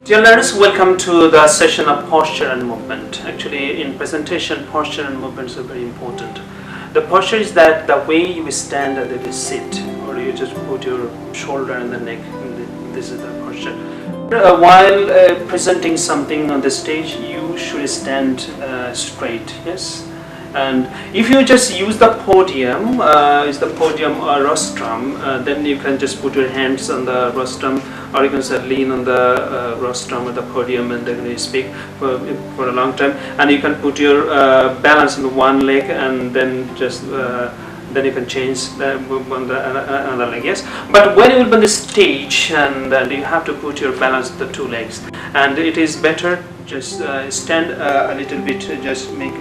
Dear learners, welcome to the session of posture and movement. Actually, in presentation, posture and movements are very important. The posture is that the way you stand and you sit, or you just put your shoulder and the neck. This is the posture. While presenting something on the stage, you should stand straight. Yes. And if you just use the podium, is the podium or rostrum, then you can just put your hands on the rostrum, or you can say lean on the rostrum or the podium, and then you speak for a long time. And you can put your balance in one leg, and then just then you can change on the another leg. Yes, but when you will be on the stage, and you have to put your balance on the two legs, and it is better just stand a little bit, just make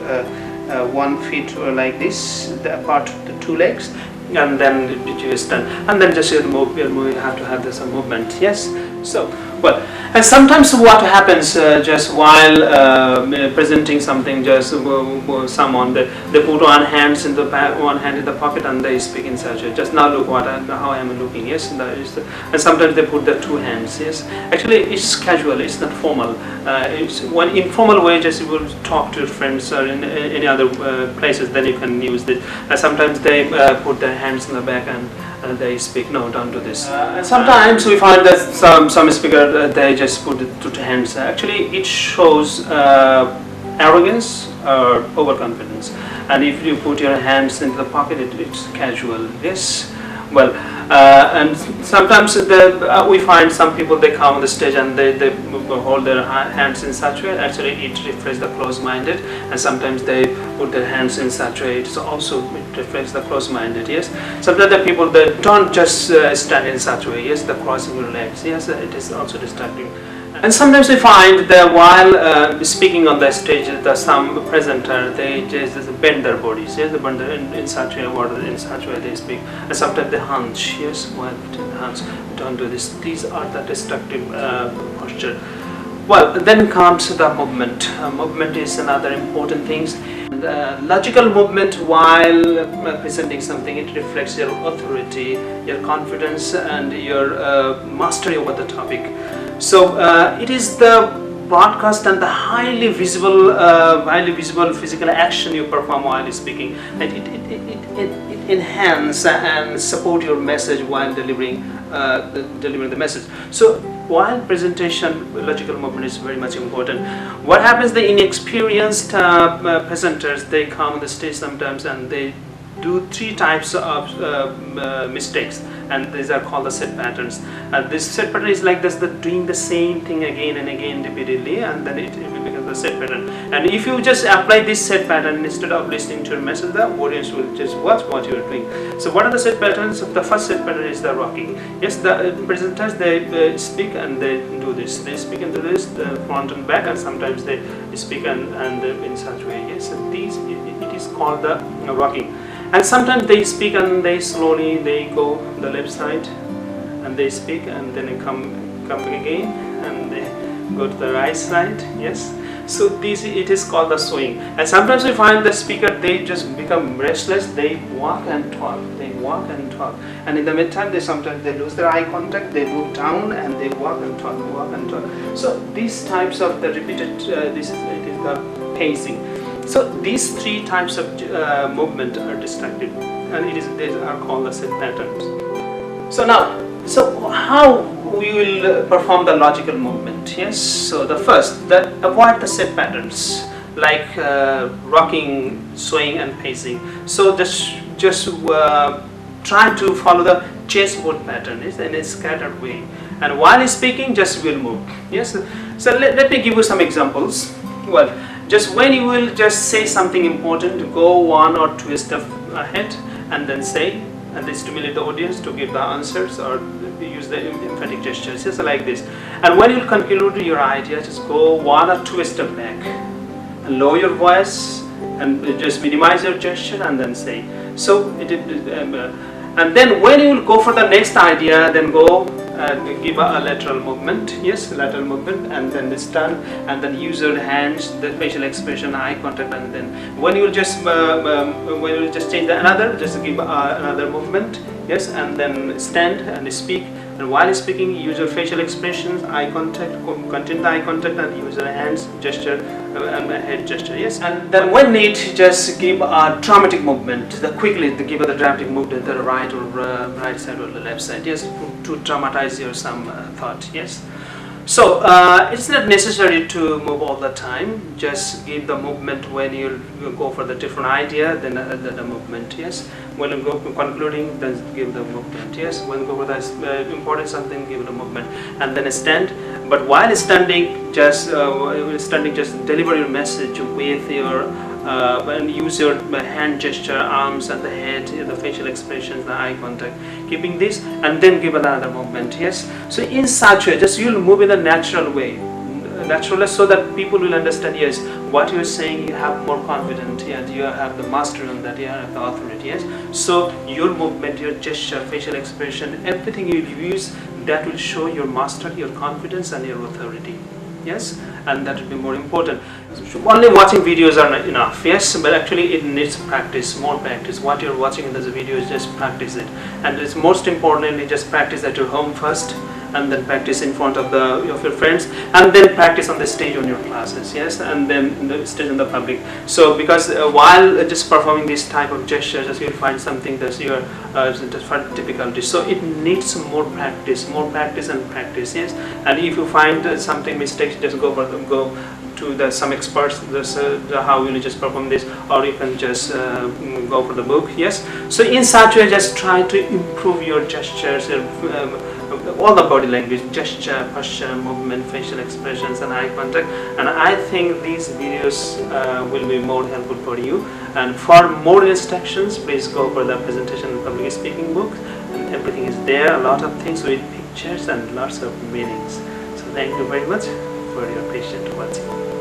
1 feet like this, apart the two legs, and then you stand, and then just you have to have this movement. Yes. So well, and sometimes what happens just while presenting something, just someone they put one hand in the pocket and they speak in such a, just now look how I am looking. Yes, and sometimes they put the two hands. Yes, actually it's casual, it's not formal. It's one informal way, just you will talk to your friends or in any other places, then you can use it. And sometimes they put their hands in the back and they speak. No, don't do this. And sometimes we find that some speaker they just put the two hands. Actually, it shows arrogance or overconfidence. And if you put your hands into the pocket, it's casual. Yes. Well, and sometimes we find some people, they come on the stage and they hold their hands in such a way. Actually, it reflects the close-minded, and sometimes they put their hands in such a way. It also reflects the close-minded. Yes. Sometimes the people, they don't just stand in such a way. Yes, the crossing your legs. Yes, it is also distracting. And sometimes we find that while speaking on the stage, some presenter, they just bend their bodies. Yes, they bend in such a way, or in such a way they speak. And sometimes they hunch. Yes, while between the hunch, don't do this. These are the destructive posture. Well, then comes the movement. Movement is another important thing. Logical movement while presenting something, it reflects your authority, your confidence, and your mastery over the topic. So it is the broadcast and the highly visible physical action you perform while speaking, and it enhance and support your message while delivering the message. So while presentation, logical movement is very much important. What happens, the inexperienced presenters, they come on the stage sometimes and they do 3 types of mistakes, and these are called the set patterns. This set pattern is like this, doing the same thing again and again repeatedly, and then it becomes the set pattern. And if you just apply this set pattern instead of listening to your message, the audience will just watch what you are doing. So what are the set patterns? The first set pattern is the rocking. Yes, the presenters, they speak and they do this. They speak and do this, the front and back, and sometimes they speak and in such way. Yes, and it is called the rocking. And sometimes they speak and they slowly go the left side, and they speak and then they come again and they go to the right side. Yes. So it is called the swing. And sometimes we find the speaker, they just become restless. They walk and talk. They walk and talk. And in the meantime, sometimes they lose their eye contact. They look down and they walk and talk, walk and talk. So these types of the repeated, it is the pacing. So these 3 types of movement are destructive, and they are called the set patterns. So now, how we will perform the logical movement? Yes. So the first, that avoid the set patterns like rocking, swaying, and pacing. So just try to follow the chessboard pattern in a scattered way, and while speaking, just will move. Yes. So let me give you some examples. Well, just when you will just say something important, go 1 or 2 steps ahead and then say, and they stimulate the audience to give the answers or use the emphatic gestures, just like this. And when you conclude your idea, just go 1 or 2 steps back and lower your voice and just minimize your gesture and then say. So and then when you will go for the next idea, then go give a lateral movement. Yes, lateral movement, and then stand, and then use your hands, the facial expression, eye contact, and then when you will just change the another, just give another movement. Yes, and then stand and speak And while speaking, use your facial expressions, eye contact, continue the eye contact, and use your hands gesture and head gesture. Yes. And then when need, just give a dramatic movement. Quickly give the dramatic movement to the right or right side or the left side. Yes, to dramatize your some thought. Yes. So it's not necessary to move all the time. Just give the movement when you go for the different idea, then the movement. Yes. When you go concluding, then give the movement. Yes. When you go for the important something, give the movement, and then stand. But while standing, just deliver your message with your and use your hand gesture, arms, and the head, the facial expressions, the eye contact, keeping this, and then give another movement. Yes. So in such way, just you'll move in a natural way, so that people will understand. Yes, what you're saying, you have more confidence, and you have the mastery on that. You have the authority. Yes. So your movement, your gesture, facial expression, everything you use, that will show your mastery, your confidence, and your authority. Yes, and that will be more important. Only watching videos are not enough. Yes, but actually it needs practice, more practice. What you're watching in this video is just practice it, and it's most importantly just practice at your home first, and then practice in front of your friends, and then practice on the stage on your classes. Yes, and then the stage in the public. So because while just performing this type of gestures, just you'll find something that's your difficulty. So it needs more practice and practice. Yes, and if you find something mistakes, just go to some experts. How will you just perform this, or you can just go for the book. Yes. So in such way, just try to improve your gestures. All the body language, gesture, posture, movement, facial expressions, and eye contact. And I think these videos will be more helpful for you. And for more instructions, please go for the presentation and public speaking book. And everything is there, a lot of things with pictures and lots of meanings. So thank you very much for your patient watching.